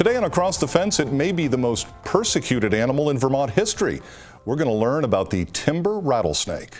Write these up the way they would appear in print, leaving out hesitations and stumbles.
Today on Across the Fence, it may be the most persecuted animal in Vermont history. We're going to learn about the timber rattlesnake.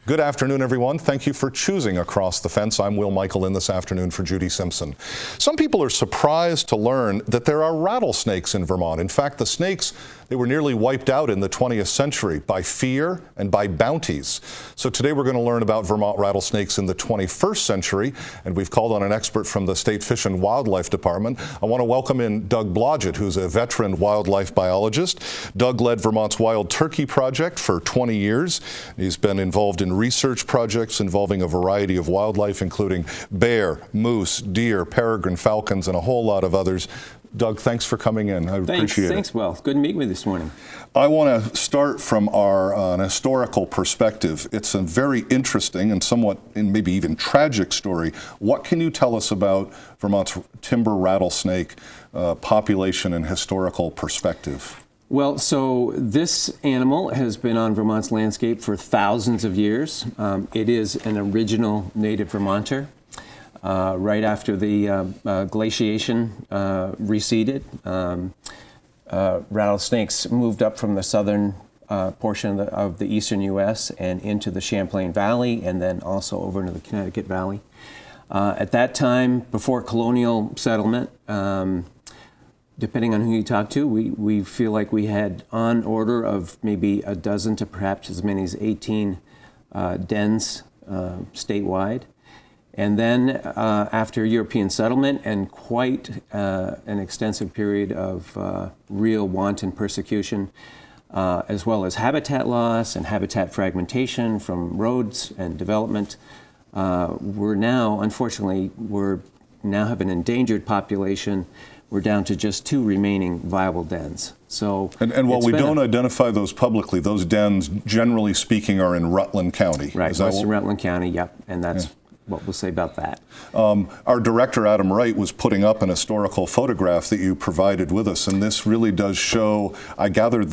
Good afternoon, everyone. Thank you for choosing Across the Fence. I'm Will Michael in this afternoon for Judy Simpson. Some people are surprised to learn that there are rattlesnakes in Vermont. In fact, the snakes, they were nearly wiped out in the 20th century by fear and by bounties. So today we're going to learn about Vermont rattlesnakes in the 21st century, and we've called on an expert from the State Fish and Wildlife Department. I want to welcome in Doug Blodgett, who's a veteran wildlife biologist. Doug led Vermont's Wild Turkey Project for 20 years. He's been involved in research projects involving a variety of wildlife, including bear, moose, deer, peregrine falcons, and a whole lot of others. Doug, thanks for coming in. I appreciate it. Thanks, Will. Good to meet with you this morning. I want to start from an historical perspective. It's a very interesting and somewhat, and maybe even tragic story. What can you tell us about Vermont's timber rattlesnake population and historical perspective? Well, so this animal has been on Vermont's landscape for thousands of years. It is an original native Vermonter. Right after the glaciation receded, rattlesnakes moved up from the southern portion of the eastern U.S. and into the Champlain Valley, and then also over into the Connecticut Valley. At that time, before colonial settlement, depending on who you talk to, we feel like we had on order of maybe a dozen to perhaps as many as 18 dens statewide. And then after European settlement and quite an extensive period of real wanton persecution, as well as habitat loss and habitat fragmentation from roads and development, we're now have an endangered population. We're down to just 2 remaining viable dens. So, and while we don't identify those publicly, those dens, generally speaking, are in Rutland County. Right, western Rutland County, yep, and that's what we'll say about that. Our director, Adam Wright, was putting up an historical photograph that you provided with us, and this really does show, I gather,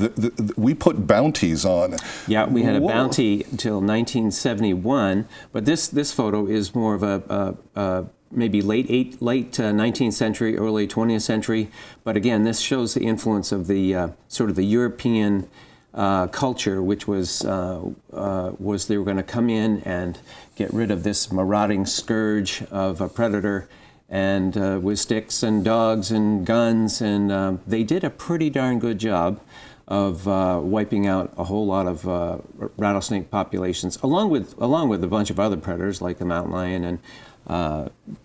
we put bounties on. Yeah, we had a bounty until 1971, but this photo is more of a maybe late 19th century, early 20th century. But again, this shows the influence of the sort of the European culture, which was they were going to come in and get rid of this marauding scourge of a predator, and with sticks and dogs and guns, and they did a pretty darn good job of wiping out a whole lot of rattlesnake populations, along with a bunch of other predators like the mountain lion, and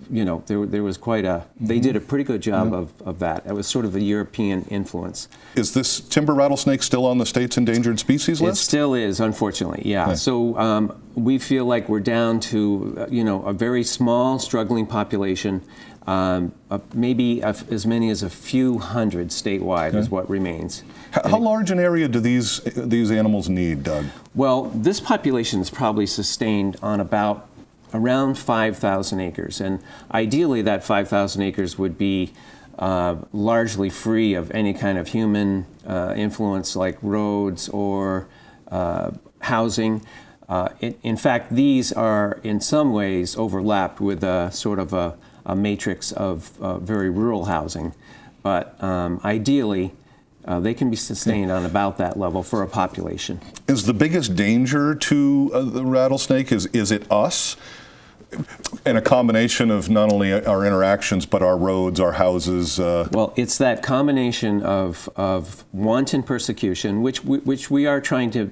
there was quite a, they did a pretty good job of that. It was sort of the European influence. Is this timber rattlesnake still on the state's endangered species list? It still is, unfortunately, yeah. So we feel like we're down to, a very small, struggling population. Maybe as many as a few hundred statewide is what remains. How large an area do these animals need, Doug? Well, this population is probably sustained on around 5,000 acres, and ideally that 5,000 acres would be largely free of any kind of human influence like roads or housing. In fact, these are in some ways overlapped with a sort of a matrix of very rural housing, but ideally they can be sustained on about that level for a population. Is the biggest danger to the rattlesnake, is it us? And a combination of not only our interactions, but our roads, our houses? Well, it's that combination of wanton persecution, which we are trying to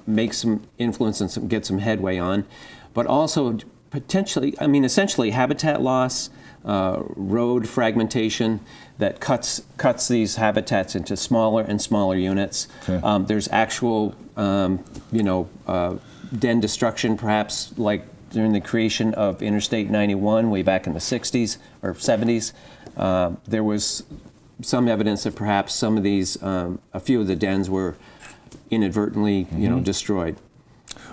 make some influence and get some headway on, but also potentially, essentially habitat loss, road fragmentation that cuts these habitats into smaller and smaller units. Okay. There's actual, den destruction, perhaps like during the creation of Interstate 91 way back in the 60s or 70s. There was some evidence that perhaps some of these, a few of the dens were inadvertently, destroyed.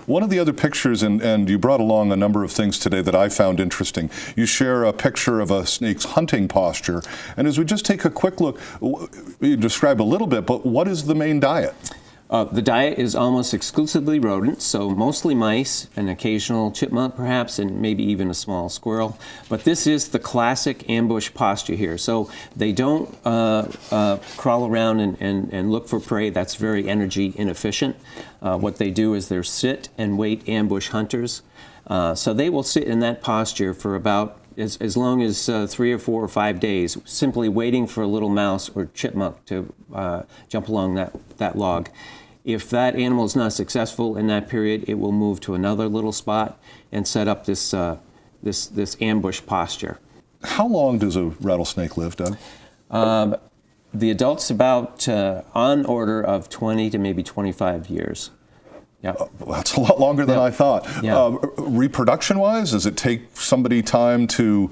One of the other pictures, and you brought along a number of things today that I found interesting. You share a picture of a snake's hunting posture, and as we just take a quick look, you describe a little bit, but what is the main diet? The diet is almost exclusively rodents, so mostly mice, an occasional chipmunk perhaps, and maybe even a small squirrel. But this is the classic ambush posture here. So they don't crawl around and look for prey. That's very energy inefficient. What they do is they're sit and wait ambush hunters. So they will sit in that posture for about as long as 3 or 4 or 5 days, simply waiting for a little mouse or chipmunk to jump along that log. If that animal is not successful in that period, it will move to another little spot and set up this ambush posture. How long does a rattlesnake live, Doug? The adult's about on order of 20 to maybe 25 years. Yeah, that's a lot longer than I thought. Yeah. Reproduction-wise, does it take somebody time to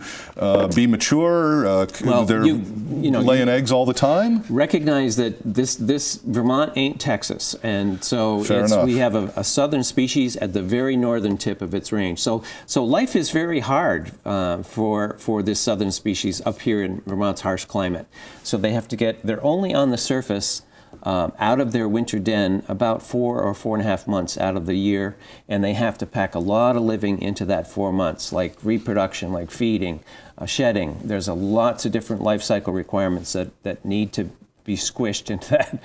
be mature? Well, they're laying eggs all the time? Recognize that this Vermont ain't Texas, and so we have a southern species at the very northern tip of its range. So life is very hard for this southern species up here in Vermont's harsh climate. So they're only on the surface out of their winter den about 4 or 4.5 months out of the year, and they have to pack a lot of living into that 4 months, like reproduction, like feeding, shedding. There's lots of different life cycle requirements that need to be squished into that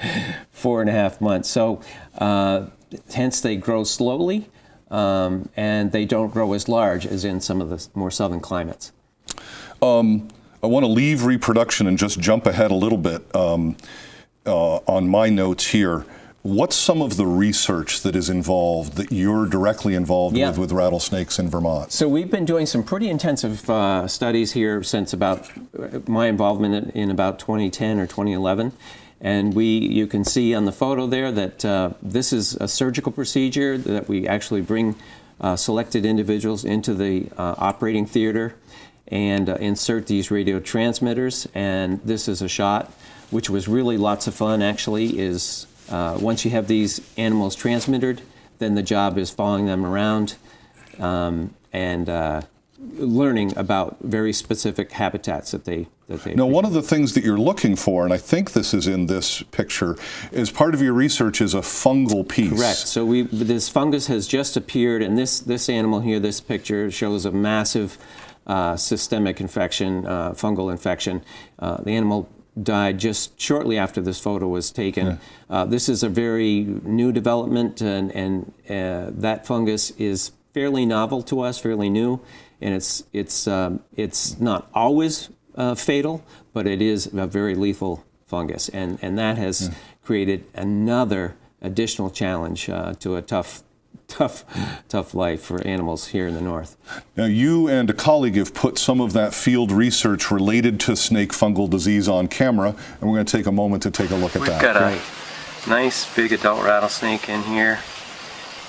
4.5 months. So hence they grow slowly, and they don't grow as large as in some of the more southern climates. I want to leave reproduction and just jump ahead a little bit. On my notes here, what's some of the research that is involved, that you're directly involved with rattlesnakes in Vermont? So we've been doing some pretty intensive studies here since about my involvement in about 2010 or 2011. And you can see on the photo there that this is a surgical procedure that we actually bring selected individuals into the operating theater and insert these radio transmitters. And this is a shot, which was really lots of fun, actually, is once you have these animals transmitted, then the job is following them around and learning about very specific habitats that they Now, one of the things that you're looking for, and I think this is in this picture, is part of your research is a fungal piece. Correct. So this fungus has just appeared, and this animal here, this picture, shows a massive systemic infection, fungal infection. The animal died just shortly after this photo was taken. This is a very new development, and that fungus is fairly novel to us, fairly new, and it's not always fatal, but it is a very lethal fungus, and that has created another additional challenge to a tough life for animals here in the north. Now, you and a colleague have put some of that field research related to snake fungal disease on camera, and we're going to take a moment to take a look at that. We've got a nice big adult rattlesnake in here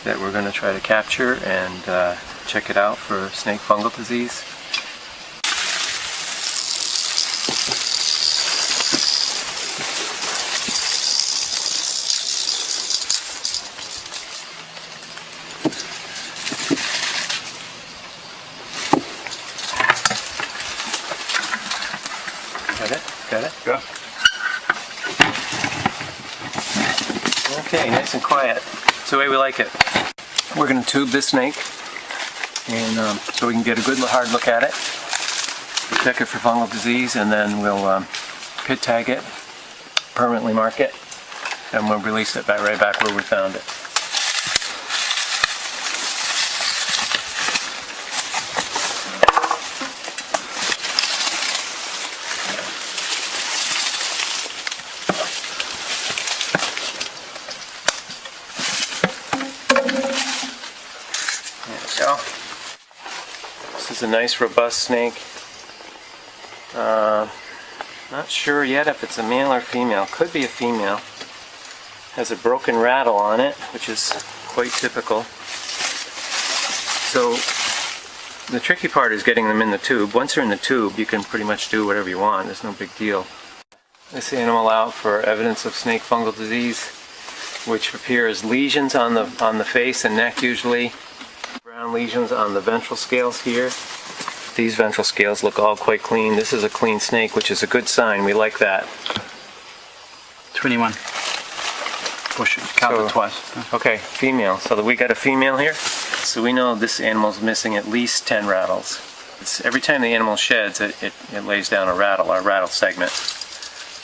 that we're going to try to capture and check it out for snake fungal disease. Got it? Yeah. Okay, nice and quiet. It's the way we like it. We're going to tube this snake, and so we can get a good hard look at it, check it for fungal disease, and then we'll pit tag it, permanently mark it, and we'll release it right back where we found it. Go. This is a nice robust snake. Not sure yet if it's a male or female. Could be a female. Has a broken rattle on it, which is quite typical. So the tricky part is getting them in the tube. Once they're in the tube, you can pretty much do whatever you want. There's no big deal. This animal out for evidence of snake fungal disease, which appear as lesions on the face and neck usually. Brown lesions on the ventral scales here. These ventral scales look all quite clean. This is a clean snake, which is a good sign. We like that. 21. push it, count it twice. Okay, female. So we got a female here. So we know this animal's missing at least 10 rattles. Every time the animal sheds, it lays down a rattle segment,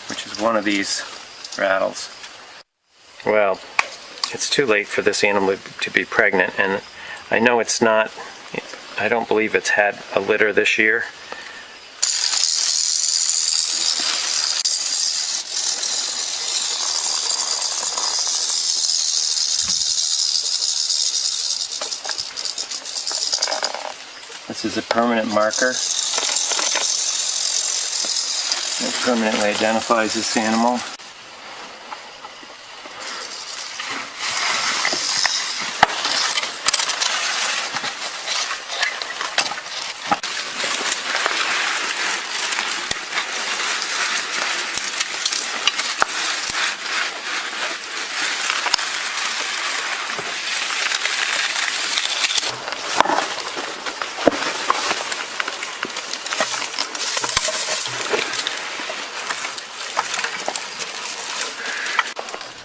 which is one of these rattles. Well, it's too late for this animal to be pregnant, and I know it's not, I don't believe it's had a litter this year. This is a permanent marker. It permanently identifies this animal.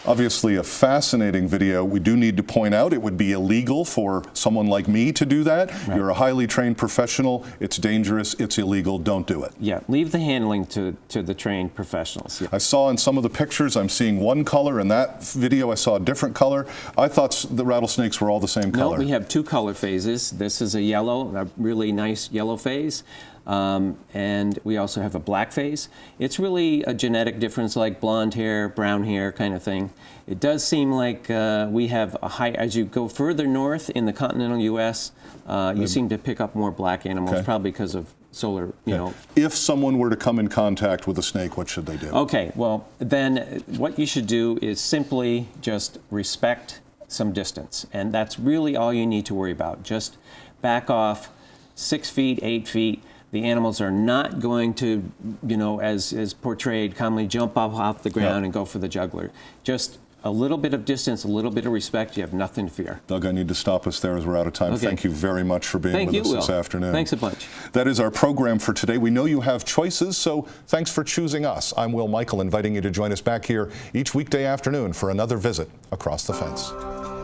Obviously a fascinating video. We do need to point out it would be illegal for someone like me to do that. Right. You're a highly trained professional. It's dangerous. It's illegal. Don't do it. Yeah, leave the handling to the trained professionals. Yeah. I saw in some of the pictures, I'm seeing one color. In that video, I saw a different color. I thought the rattlesnakes were all the same color. No, we have two color phases. This is a yellow, a really nice yellow phase. And we also have a black phase. It's really a genetic difference like blonde hair, brown hair kind of thing. It does seem like we have a high, as you go further north in the continental U.S., you seem to pick up more black animals, probably because of solar, you know. If someone were to come in contact with a snake, what should they do? Okay, well, then what you should do is simply just respect some distance. And that's really all you need to worry about. Just back off 6 feet, 8 feet. The animals are not going to, you know, as portrayed, commonly jump off the ground and go for the jugular. Just a little bit of distance, a little bit of respect, you have nothing to fear. Doug, I need to stop us there as we're out of time. Okay. Thank you very much for being with us this afternoon. Thanks a bunch. That is our program for today. We know you have choices, so thanks for choosing us. I'm Will Michael, inviting you to join us back here each weekday afternoon for another visit Across the Fence.